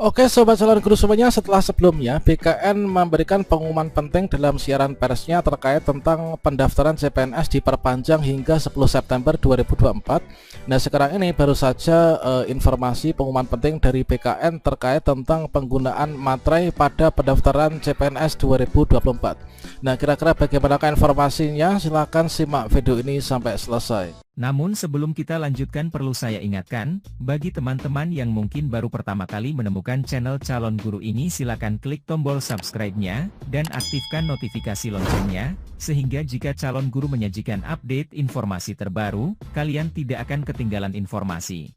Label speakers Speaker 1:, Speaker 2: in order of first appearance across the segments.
Speaker 1: Oke Sobat Calon Guru semuanya, setelah sebelumnya BKN memberikan pengumuman penting dalam siaran persnya terkait tentang pendaftaran CPNS diperpanjang hingga 10 September 2024. Nah sekarang ini baru saja informasi pengumuman penting dari BKN terkait tentang penggunaan materai pada pendaftaran CPNS 2024. Nah kira-kira bagaimanakah informasinya? Silahkan simak video ini sampai selesai.
Speaker 2: Namun sebelum kita lanjutkan perlu saya ingatkan, bagi teman-teman yang mungkin baru pertama kali menemukan channel Calon Guru ini silakan klik tombol subscribe-nya, dan aktifkan notifikasi loncengnya, sehingga jika Calon Guru menyajikan update informasi terbaru, kalian tidak akan ketinggalan informasi.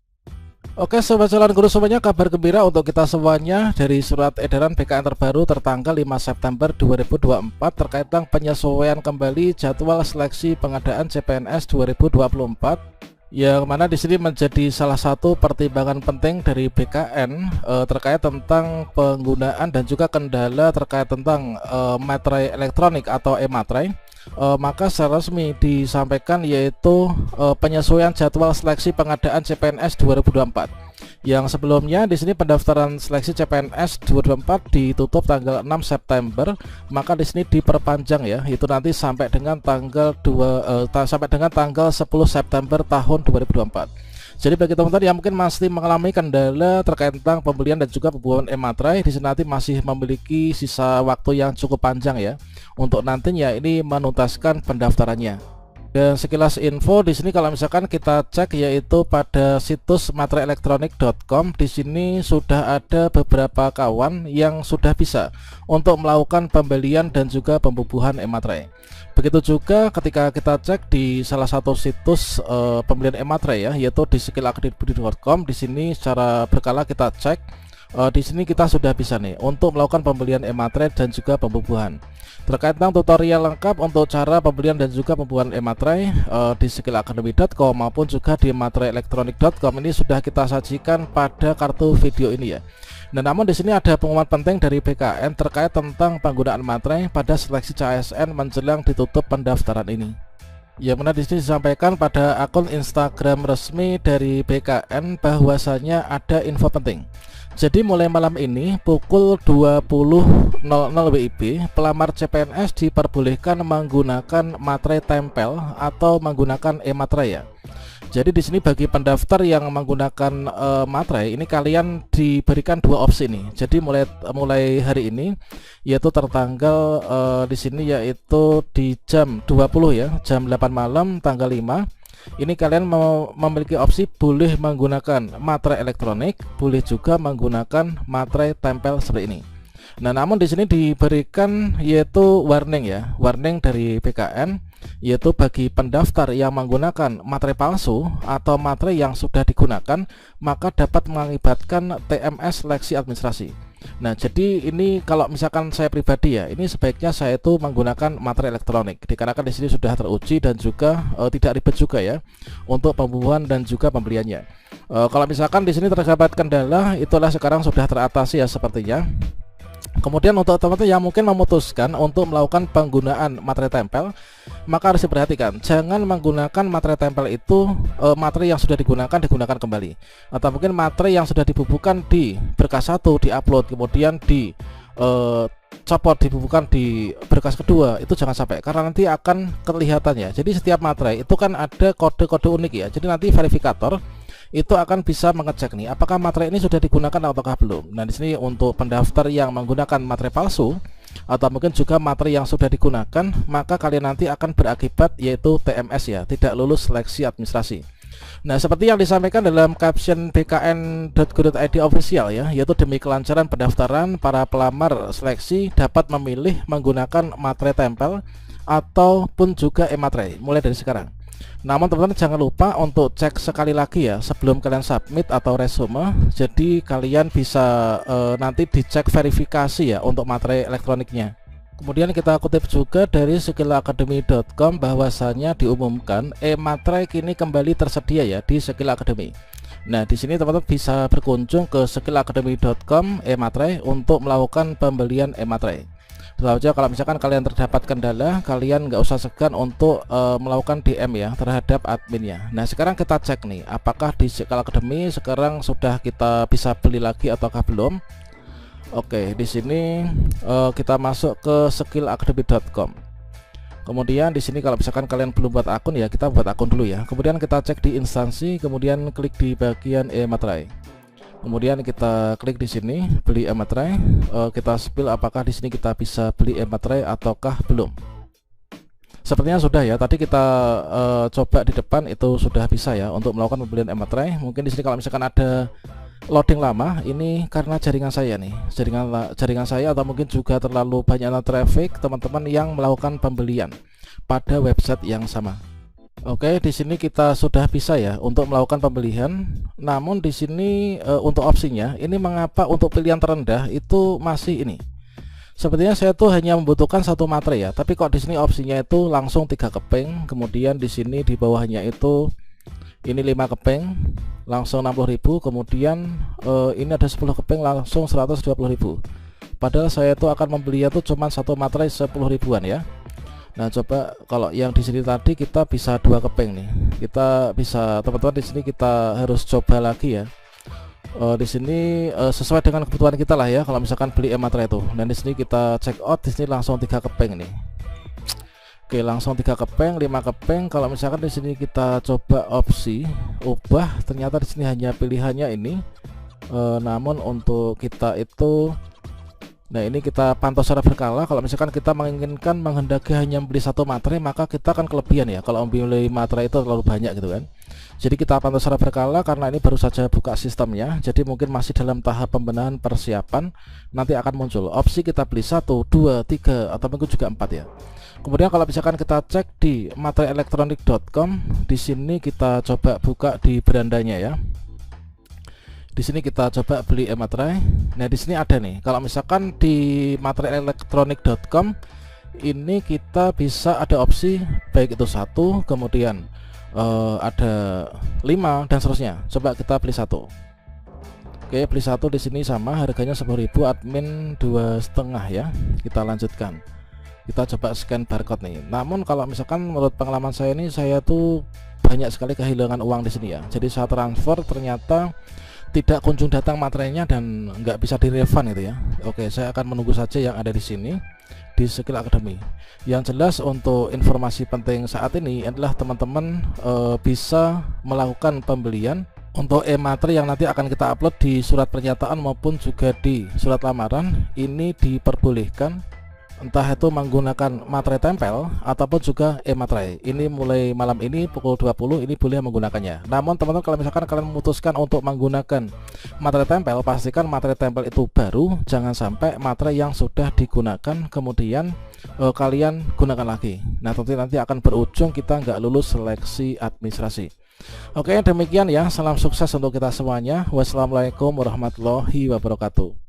Speaker 1: Oke Sobat Calon Guru semuanya, kabar gembira untuk kita semuanya dari surat edaran BKN terbaru tertanggal 5 September 2024 terkait tentang penyesuaian kembali jadwal seleksi pengadaan CPNS 2024, yang mana di sini menjadi salah satu pertimbangan penting dari BKN terkait tentang penggunaan dan juga kendala terkait tentang materai elektronik atau e-materai. Maka secara resmi disampaikan yaitu penyesuaian jadwal seleksi pengadaan CPNS 2024. Yang sebelumnya di sini pendaftaran seleksi CPNS 2024 ditutup tanggal 6 September, maka di sini diperpanjang ya, itu nanti sampai dengan tanggal 10 September tahun 2024. Jadi bagi teman-teman yang mungkin masih mengalami kendala terkait tentang pembelian dan juga pembuatan e-materai, di sini nanti masih memiliki sisa waktu yang cukup panjang ya untuk nantinya ini menuntaskan pendaftarannya. Dan sekilas info di sini kalau misalkan kita cek yaitu pada situs materaielektronik.com, di sini sudah ada beberapa kawan yang sudah bisa untuk melakukan pembelian dan juga pembubuhan e-materai. Begitu juga ketika kita cek di salah satu situs pembelian e-materai ya, yaitu di skillacademy.com. Di sini secara berkala kita cek, di sini kita sudah bisa nih untuk melakukan pembelian e-materai dan juga pembubuhan. Terkait tentang tutorial lengkap untuk cara pembelian dan juga pembubuhan e-materai di skillacademy.com maupun juga di materaielektronik.com ini sudah kita sajikan pada kartu video ini ya. Nah, namun di sini ada pengumuman penting dari BKN terkait tentang penggunaan materai pada seleksi CASN menjelang ditutup pendaftaran ini. Yang mana di sini disampaikan pada akun Instagram resmi dari BKN bahwasanya ada info penting. Jadi mulai malam ini pukul 20.00 WIB, pelamar CPNS diperbolehkan menggunakan materai tempel atau menggunakan e-materai ya. Jadi di sini bagi pendaftar yang menggunakan materai ini kalian diberikan dua opsi nih. Jadi mulai hari ini yaitu tertanggal di sini yaitu di jam 20 ya, jam 8 malam tanggal 5. Ini kalian memiliki opsi boleh menggunakan materai elektronik, boleh juga menggunakan materai tempel seperti ini. Nah, namun di sini diberikan yaitu warning ya, warning dari BKN, yaitu bagi pendaftar yang menggunakan materai palsu atau materai yang sudah digunakan, maka dapat mengakibatkan TMS seleksi administrasi. Nah, jadi ini kalau misalkan saya pribadi ya, ini sebaiknya saya itu menggunakan materai elektronik dikarenakan di sini sudah teruji dan juga tidak ribet juga ya untuk pembubuhan dan juga pembeliannya. Kalau misalkan di sini terdapat kendala, itulah sekarang sudah teratasi ya sepertinya. Kemudian untuk teman-teman yang mungkin memutuskan untuk melakukan penggunaan materai tempel, maka harus diperhatikan jangan menggunakan materai tempel itu materai yang sudah digunakan kembali, atau mungkin materai yang sudah dibubuhkan di berkas 1 diupload kemudian di copot dibubuhkan di berkas kedua, itu jangan sampai, karena nanti akan kelihatan ya. Jadi setiap materai itu kan ada kode-kode unik ya, jadi nanti verifikator itu akan bisa mengecek nih apakah materai ini sudah digunakan ataukah belum. Nah, di sini untuk pendaftar yang menggunakan materai palsu atau mungkin juga materai yang sudah digunakan, maka kalian nanti akan berakibat yaitu TMS ya, tidak lulus seleksi administrasi. Nah, seperti yang disampaikan dalam caption bkn.go.id official ya, yaitu demi kelancaran pendaftaran, para pelamar seleksi dapat memilih menggunakan materai tempel ataupun juga e-materai mulai dari sekarang. Namun teman-teman jangan lupa untuk cek sekali lagi ya sebelum kalian submit atau resume. Jadi kalian bisa nanti dicek verifikasi ya untuk materai elektroniknya. Kemudian kita kutip juga dari skillacademy.com bahwasanya diumumkan e-materai kini kembali tersedia ya di Skill Academy. Nah, di sini teman-teman bisa berkunjung ke skillacademy.com e-materai untuk melakukan pembelian e-materai. Tentu saja kalau misalkan kalian terdapat kendala, kalian nggak usah segan untuk melakukan DM ya terhadap adminnya. Nah, sekarang kita cek nih, apakah di Skill Academy sekarang sudah kita bisa beli lagi ataukah belum? Oke, di sini kita masuk ke skillacademy.com. Kemudian di sini kalau misalkan kalian belum buat akun ya, kita buat akun dulu ya. Kemudian kita cek di instansi, kemudian klik di bagian e-materai. Kemudian kita klik di sini beli e-materai. Kita spill apakah di sini kita bisa beli e-materai ataukah belum. Sepertinya sudah ya. Tadi kita coba di depan itu sudah bisa ya untuk melakukan pembelian e-materai. Mungkin di sini kalau misalkan ada loading lama, ini karena jaringan saya nih, jaringan saya, atau mungkin juga terlalu banyaknya traffic teman-teman yang melakukan pembelian pada website yang sama. Oke, di sini kita sudah bisa ya untuk melakukan pembelian. Namun di sini untuk opsinya ini mengapa untuk pilihan terendah itu masih ini. Sepertinya saya tuh hanya membutuhkan satu materai ya, tapi kok di sini opsinya itu langsung 3 keping, kemudian di sini di bawahnya itu ini 5 keping langsung 60.000, kemudian ini ada 10 keping langsung 120.000. Padahal saya itu akan membelinya tuh cuma satu materai 10 ribuan ya. Nah, coba kalau yang di sini tadi kita bisa 2 keping nih. Kita bisa, teman-teman, di sini kita harus coba lagi ya. Di sini sesuai dengan kebutuhan kita lah ya kalau misalkan beli materai itu. Dan di sini kita check out, di sini langsung 3 keping nih. Oke, langsung 3 keping, 5 keping. Kalau misalkan di sini kita coba opsi ubah, ternyata di sini hanya pilihannya ini. Namun untuk kita itu, nah ini kita pantau secara berkala. Kalau misalkan kita menginginkan menghendaki hanya beli satu materai, maka kita akan kelebihan ya kalau beli materai itu terlalu banyak gitu kan. Jadi kita pantau secara berkala karena ini baru saja buka sistemnya. Jadi mungkin masih dalam tahap pembenahan persiapan. Nanti akan muncul opsi kita beli 1, 2, 3 atau mungkin juga 4 ya. Kemudian kalau misalkan kita cek di materialelektronik.com, di sini kita coba buka di berandanya ya. Di sini kita coba beli e-materai. Nah, di sini ada nih. Kalau misalkan di materialelektronik.com ini kita bisa ada opsi baik itu 1, kemudian ada 5 dan seterusnya. Coba kita beli 1. Oke, beli 1 di sini sama harganya 10.000, admin 2,5 ya. Kita lanjutkan. Kita coba scan barcode nih. Namun kalau misalkan menurut pengalaman saya ini, saya tuh banyak sekali kehilangan uang di sini ya. Jadi saya transfer ternyata tidak kunjung datang materainya dan nggak bisa direfund gitu ya. Oke, saya akan menunggu saja yang ada di sini di Skill Academy. Yang jelas untuk informasi penting saat ini adalah teman-teman bisa melakukan pembelian untuk e-materai yang nanti akan kita upload di surat pernyataan maupun juga di surat lamaran. Ini diperbolehkan entah itu menggunakan materai tempel ataupun juga e-materai. Ini mulai malam ini pukul 20 ini boleh menggunakannya. Namun teman-teman, kalau misalkan kalian memutuskan untuk menggunakan materai tempel, pastikan materai tempel itu baru, jangan sampai materai yang sudah digunakan kemudian kalian gunakan lagi. Nah, nanti akan berujung kita nggak lulus seleksi administrasi. Oke, demikian ya, salam sukses untuk kita semuanya. Wassalamualaikum warahmatullahi wabarakatuh.